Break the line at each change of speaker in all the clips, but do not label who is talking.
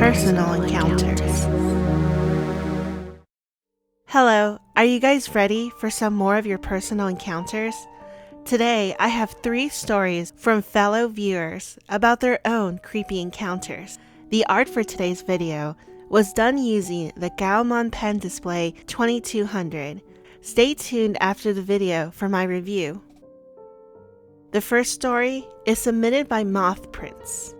personal encounters. Hello, are you guys ready for some more of your personal encounters? Today, I have 3 stories from fellow viewers about their own creepy encounters. The art for today's video was done using the GAOMON pen display 2200. Stay tuned after the video for my review. The first story is submitted by MothPrince.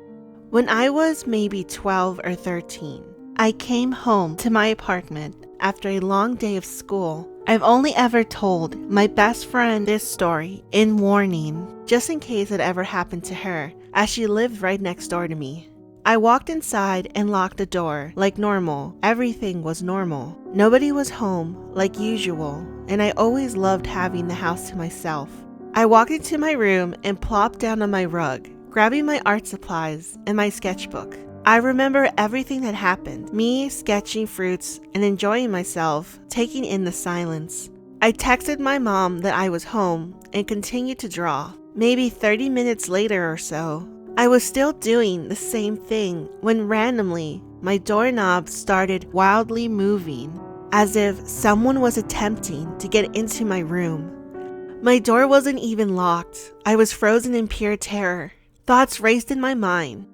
When I was maybe 12 or 13, I came home to my apartment after a long day of school. I've only ever told my best friend this story in warning, just in case it ever happened to her, as she lived right next door to me. I walked inside and locked the door like normal. Everything was normal. Nobody was home like usual, and I always loved having the house to myself. I walked into my room and plopped down on my rug, grabbing my art supplies and my sketchbook. I remember everything that happened, me sketching fruits and enjoying myself, taking in the silence. I texted my mom that I was home and continued to draw. Maybe 30 minutes later or so, I was still doing the same thing when randomly my doorknob started wildly moving, as if someone was attempting to get into my room. My door wasn't even locked. I was frozen in pure terror. Thoughts raced in my mind.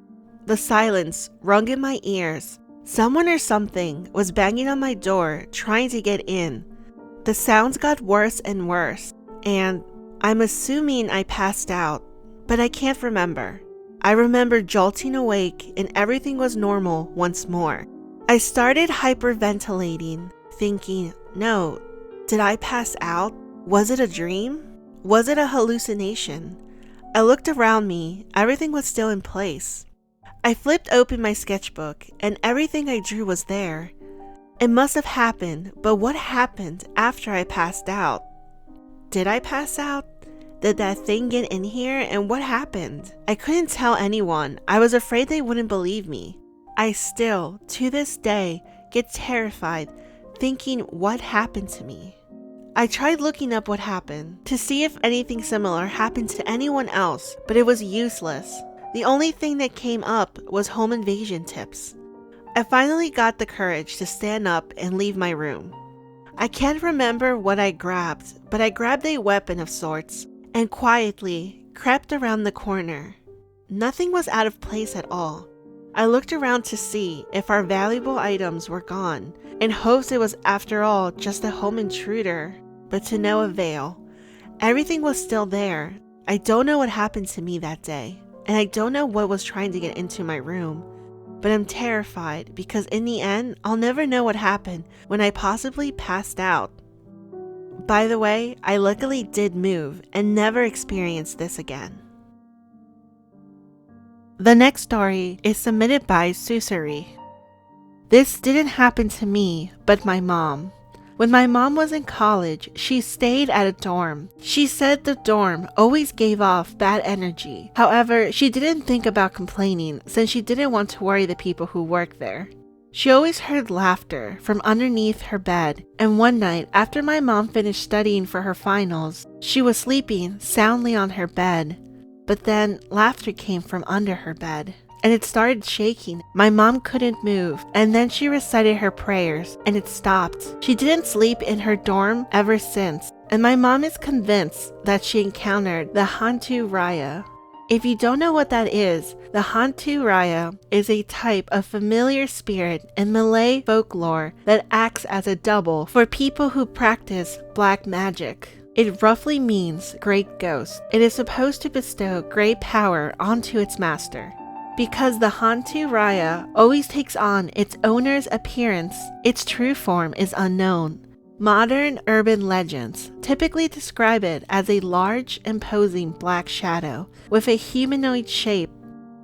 The silence rung in my ears. Someone or something was banging on my door, trying to get in. The sounds got worse and worse, and I'm assuming I passed out, but I can't remember. I remember jolting awake and everything was normal once more. I started hyperventilating, thinking, no, did I pass out? Was it a dream? Was it a hallucination? I looked around me. Everything was still in place. I flipped open my sketchbook and everything I drew was there. It must have happened, but what happened after I passed out? Did I pass out? Did that thing get in here, and what happened? I couldn't tell anyone. I was afraid they wouldn't believe me. I still, to this day, get terrified thinking what happened to me. I tried looking up what happened to see if anything similar happened to anyone else, but it was useless. The only thing that came up was home invasion tips. I finally got the courage to stand up and leave my room. I can't remember what I grabbed, but I grabbed a weapon of sorts and quietly crept around the corner. Nothing was out of place at all. I looked around to see if our valuable items were gone, in hopes it was after all just a home intruder, but to no avail. Everything was still there. I don't know what happened to me that day, and I don't know what was trying to get into my room, but I'm terrified because in the end, I'll never know what happened when I possibly passed out. By the way, I luckily did move and never experienced this again. The next story is submitted by Suzeri. This didn't happen to me, but my mom. When my mom was in college, she stayed at a dorm. She said the dorm always gave off bad energy. However, she didn't think about complaining since she didn't want to worry the people who worked there. She always heard laughter from underneath her bed, and one night after my mom finished studying for her finals, she was sleeping soundly on her bed. But then laughter came from under her bed, and it started shaking. My mom couldn't move, and then she recited her prayers, and it stopped. She didn't sleep in her dorm ever since, and my mom is convinced that she encountered the Hantu Raya. If you don't know what that is, the Hantu Raya is a type of familiar spirit in Malay folklore that acts as a double for people who practice black magic. It roughly means great ghost. It is supposed to bestow great power onto its master. Because the Hantu Raya always takes on its owner's appearance, its true form is unknown. Modern urban legends typically describe it as a large, imposing black shadow with a humanoid shape.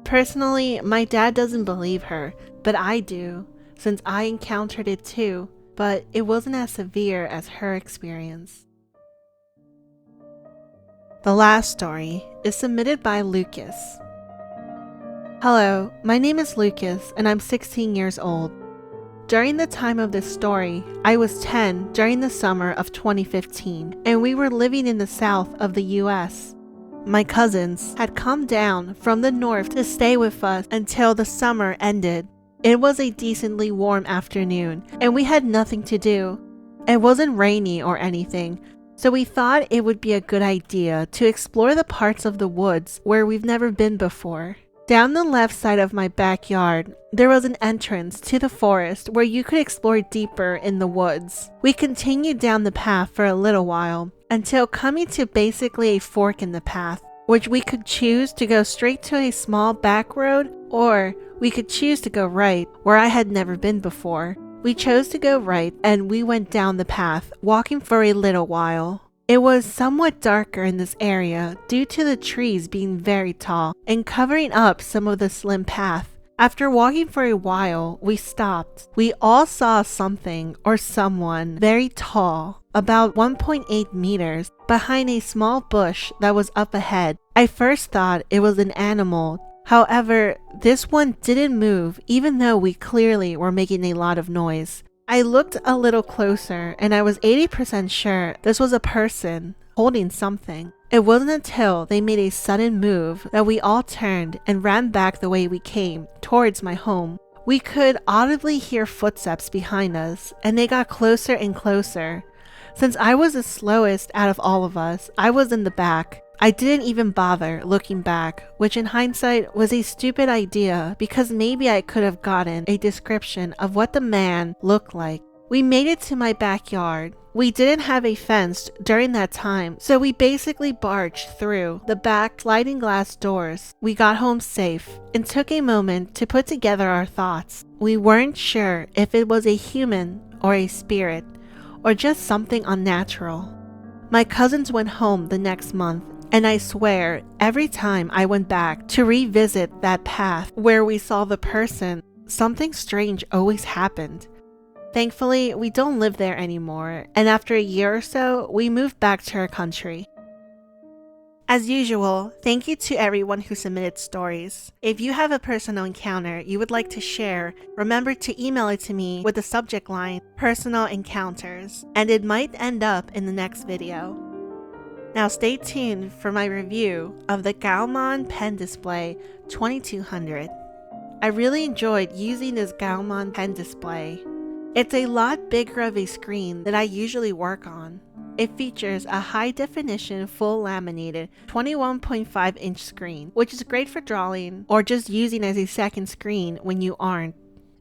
Personally, my dad doesn't believe her, but I do, since I encountered it too, but it wasn't as severe as her experience. The last story is submitted by Lucas. Hello, my name is Lucas and I'm 16 years old. During the time of this story, I was 10 during the summer of 2015 and we were living in the south of the US. My cousins had come down from the north to stay with us until the summer ended. It was a decently warm afternoon, and we had nothing to do. It wasn't rainy or anything, so we thought it would be a good idea to explore the parts of the woods where we've never been before. Down the left side of my backyard, there was an entrance to the forest where you could explore deeper in the woods. We continued down the path for a little while, until coming to basically a fork in the path, which we could choose to go straight to a small back road, or we could choose to go right, where I had never been before. We chose to go right, and we went down the path, walking for a little while. It was somewhat darker in this area due to the trees being very tall and covering up some of the slim path. After walking for a while, we stopped. We all saw something or someone very tall, about 1.8 meters, behind a small bush that was up ahead. I first thought it was an animal. However, this one didn't move even though we clearly were making a lot of noise. I looked a little closer and I was 80% sure this was a person holding something. It wasn't until they made a sudden move that we all turned and ran back the way we came, towards my home. We could audibly hear footsteps behind us, and they got closer and closer. Since I was the slowest out of all of us, I was in the back. I didn't even bother looking back, which in hindsight was a stupid idea because maybe I could have gotten a description of what the man looked like. We made it to my backyard. We didn't have a fence during that time, so we basically barged through the back sliding glass doors. We got home safe and took a moment to put together our thoughts. We weren't sure if it was a human or a spirit or just something unnatural. My cousins went home the next month, and I swear every time I went back to revisit that path where we saw the person, something strange always happened. Thankfully, we don't live there anymore, and after a year or so, we moved back to our country. As usual, thank you to everyone who submitted stories. If you have a personal encounter you would like to share, remember to email it to me with the subject line, Personal Encounters, and it might end up in the next video. Now stay tuned for my review of the GAOMON pen display 2200. I really enjoyed using this GAOMON pen display. It's a lot bigger of a screen than I usually work on. It features a high-definition full-laminated 21.5-inch screen, which is great for drawing or just using as a second screen when you aren't.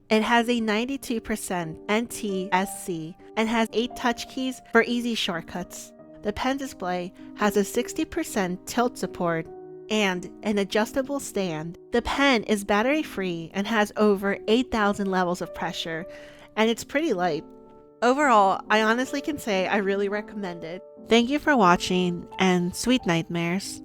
It has a 92% NTSC and has 8 touch keys for easy shortcuts. The pen display has a 60% tilt support and an adjustable stand. The pen is battery-free and has over 8,000 levels of pressure, and it's pretty light. Overall, I honestly can say I really recommend it. Thank you for watching, and sweet nightmares.